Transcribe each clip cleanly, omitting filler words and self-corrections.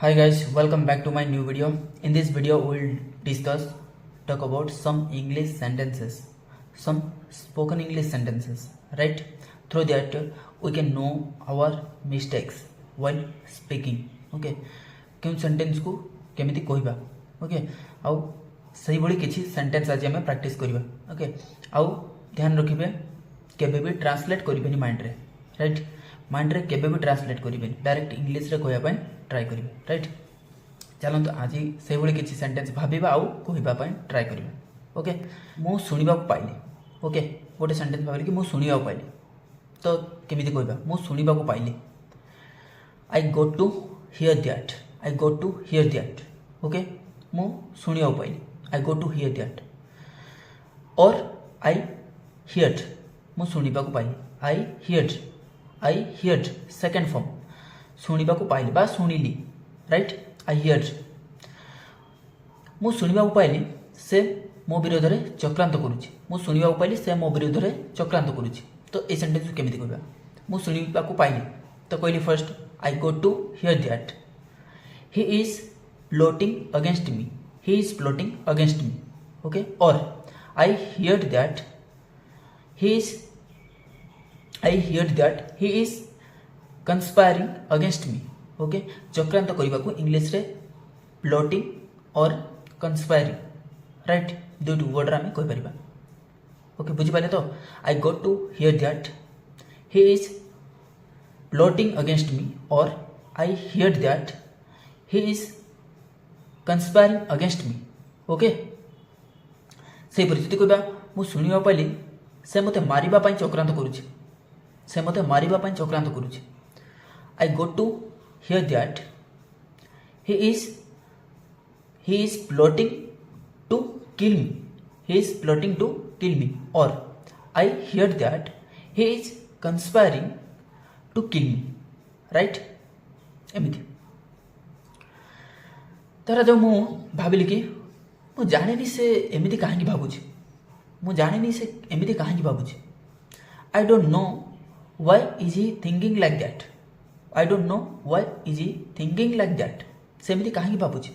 Hi guys, welcome back to my new video. In this video we'll talk about some English sentences, some spoken English sentences, right? Through that we can know our mistakes while speaking. Okay, क्यों sentence को केमिति कहबा. Okay, आउ सही बड़ी किछि sentence आज हमें प्रैक्टिस करबा. ओके, आउ ध्यान रखिबे केबे भी ट्रांसलेट करबेनी माइंड रे, राइट? माइंड रे केबे भी ट्रांसलेट करबेनी, डायरेक्ट इंग्लिश रे कहया पय ट्राई करेंगे, राइट? चलते आज से भाई किसी सेंटेंस भाविबा आउ कहबा ट्राई करेंगे. ओके, मु शुणा पाइली. ओके, गोटे सेंटेंस भाविली कि मु शुणा पाइली, तो केमिति कहबा? मु शुणा पाइली. I got to hear that. I got to hear that. Okay, मु शुणा पाइली. I got to hear that. और आई हियर्ड. मु शुणा पाइली. I heard. I heard second form. शुणा पाइली बा शुणिली, राइट? आई हियर्ड. मु शुणा पाइली से मो विरोध में चक्रांत करुच्ची. मु शुणा पाइली से मो विरोध में चक्रांत करुच्ची. तो ये सेंटेंस को केमिति कहबा? मु शुणा पाइली तो कहली first I go to hear that. He is plotting against me. He is plotting against me. Okay, और I heard that he is I heard that he is conspiring against me. Okay, चक्रांत करने को English रे plotting और conspiring, right? दुईट word आम कहीपर. Okay, बुझिपारे तो? I got to hear that he is plotting against me और I heard that he is conspiring against me. Okay, से परिस्थिति कहबा मु शुणा पाइली से मते मारिबा पई चक्रांत करूची. से मते मारिबा पई चक्रांत करूची. I got to hear that he is plotting to kill me. He is plotting to kill me. Or I heard that he is conspiring to kill me, right? एमिति तारा जो मु भाविली कि मु जानिनी से एमिति काहेकि भाबुछि. मु जानिनी से एमिति काहेकि भाबुछि. I don't know why is he thinking like that. I don't know why is he thinking like that. सेमिति काहेकि भाबुछि.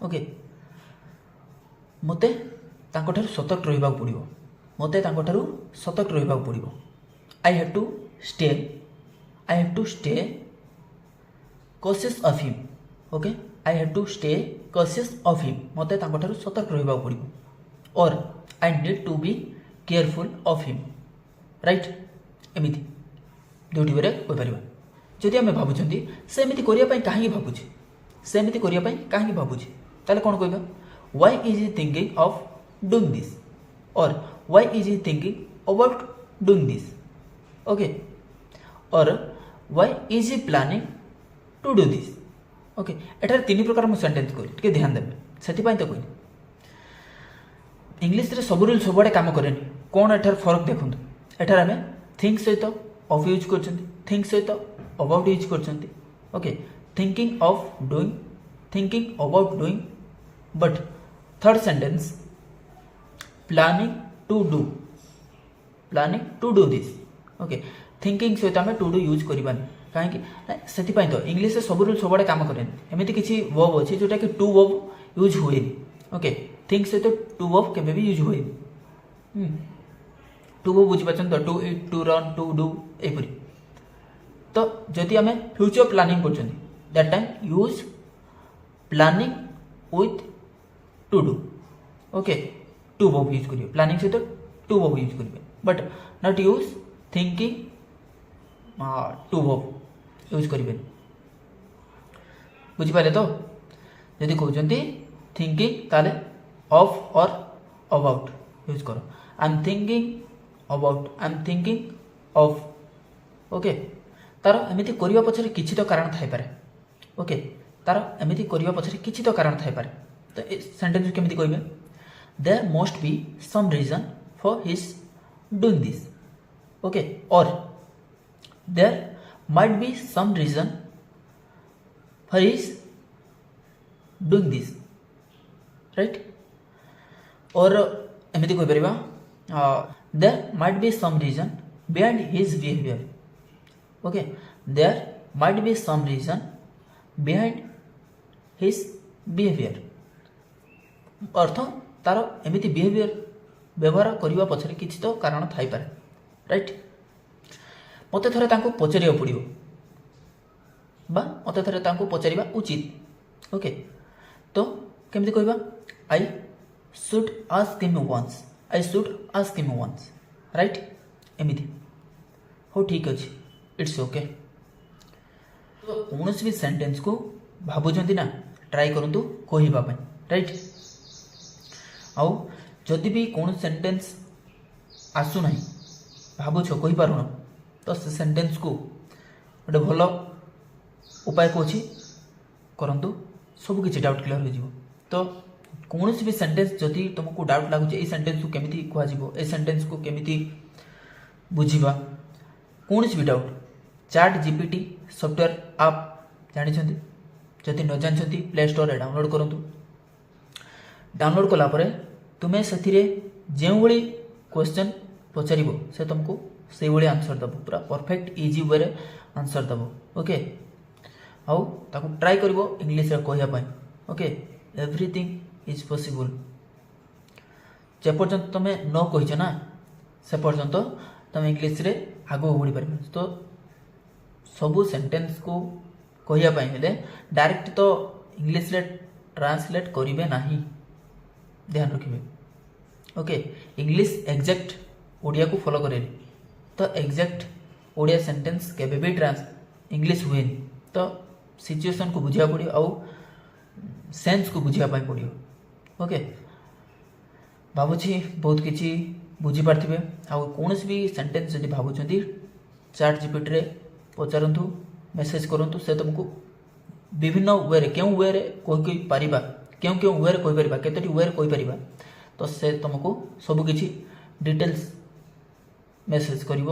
ओके, मते तांको ठारू सतर्क रहिबाक पड़िबो. मते तांको ठारू सतर्क रहिबाक पड़िबो. I have to stay cautious of him. Okay, I have to stay cautious of him. मते तांको ठारू सतर्क रहिबाक पड़िबो. और I need to be careful of him, right? एमिति दुईटी वे कहि परिबा. जदि आम भावुँच सेमती करने कहीं भावुचे, सेमती करने कहीं भावुचे, ताले कौन कहबा? Why is he thinking of doing this. और why is he thinking about doing this. Okay, और why is he planning to do this. Okay, एठार तीन प्रकार मु सेंटेंस कहली, टिके ध्यान देबे. सेथिपाई तो कहली इंग्लिश रे सब रूल सबुआडे काम करेनी. कौन एठार फरक देखंतु. एठार आमे थिंक सहित ऑफ यूज करछंती, थिंक सहित अबाउट यूज करछंती. Okay, thinking of doing, thinking about doing. But third sentence planning to do, planning to do this. Okay, thinking सहित आम टू डू यूज करबानी. कहीं से तो इंग्लिश सब रूल सब काम करें. एमती किसी वर्ब अच्छी जोटा कि टू वर्ब यूज हुए. ओके, थिंक सहित टू वर्ब केबे भी यूज हुए. टू वर्ब बुझीपार तो to eat, to run, to do एपरी. तो जदि आम फ्यूचर प्लानिंग कर that time use planning with to do. Okay, to verb use करिए. प्लानिंग सहित टू वर्ब यूज करिए. But not use thinking to verb use करेंगे. बुझिपारे तो? जदि कहते थिंकिंग ताले ऑफ और अबाउट यूज करो. I am thinking about, I am thinking of. Okay, तार एमती करने पछरे किछि तो कारण थाई पारे. ओके, तार एमती करने पछरे किछि तो कारण थाई पारे. तो ए सेंटेंस केमिति कहबे? There must be some reason for his doing this. Okay, और there might be some reason for his doing this, right? और एमती कहि परिबा there might be some reason behind his behaviour. Okay, there might be some reason behind his behaviour अर्थ तार एमती behaviour व्यवहार करने पछरे किसी तो कारण थाई पारे राइट मते थरे तांको पचारिया पड़ो बा मते थरे तांको पचारिबा उचित ओके तो केमती कहबा I should ask him once I should ask him once right एमती हो ठीक अच्छे इट्स ओके तो कौन भी सेंटेंस को भावुं ना ट्राई करूँ कहवाई राइट आउ जदि भी कौन सेंटेंस आसुना भावुछ कहीपारुन तो से सेंटेंस को गोटे भल उपाय कौन करंतु सब किसी डाउट क्लियर हो तो कौन भी सेंटेंस जदि तुमको डाउट लगुच ये सेंटेंस को केमिति कहजिवो ए सेंटेंस को केमिति बुझीबा कौन भी डाउट चैट जीपीटी सॉफ्टवेयर आप जानी जदि न जानते प्ले स्टोर रे डाउनलोड करूँ डाउनलोड कलापर तुम्हें से जो भाई क्वेश्चन पचार से तुमको से भाई आंसर दब पूरा परफेक्ट इजी वे आंसर दब ओके आउ ताकू ट्राई कर इंग्लीश कहवाई ओके एवरीथिंग इज पॉसिबल जेपर्यंत तुम्हें न कहीच ना से पर्यंत तुम इंग्लीश रे आगू बढ़ी पार तो सबू सेंटेंस को कहवाई हेले डायरेक्ट तो इंग्लीश रे ट्रांसलेट करेंगे नहीं ध्यान रखिए ओके इंग्लीश एग्जैक्ट ओडिया को फॉलो करे तो एग्जैक्ट ओडिया सेंटेंस केबे भी ट्रांस इंग्लीश हुए तो सिचुएशन को बुझा पड़ो आउ सेंस को बुझापी पड़ो ओके भावुची बहुत किसी बुझी पार्थिबे आउ कौन भी सेंटेंस जब भावुं चैट जीपीटी रे पचारतु मेसेज करंतु से तुमको विभिन्न वे क्यों वे कही पारिबा क्यों क्यों वे कहीपर केतोटी वे कहीपर तो से तुमको सबकि डिटेल्स मेसेज कर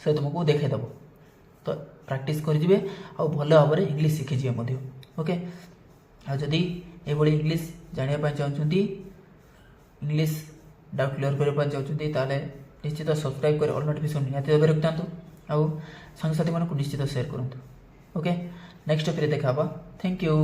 से तुमको देखईदेव तो प्रैक्टिस करेंगे आ भल भाव में इंग्लीश शिखिजे ओके आदि ये इंग्लीश जानापी चाहते इंग्लीश डाउट क्लियर करने चाहते ताले निश्चित सब्सक्राइब कर ऑल नोटिफिकेशन निहाती भाव रखिथा आउ सांगसाथी मानक निश्चित शेयर करूँ ओके नेक्स्ट टॉपिक देखा थैंक यू।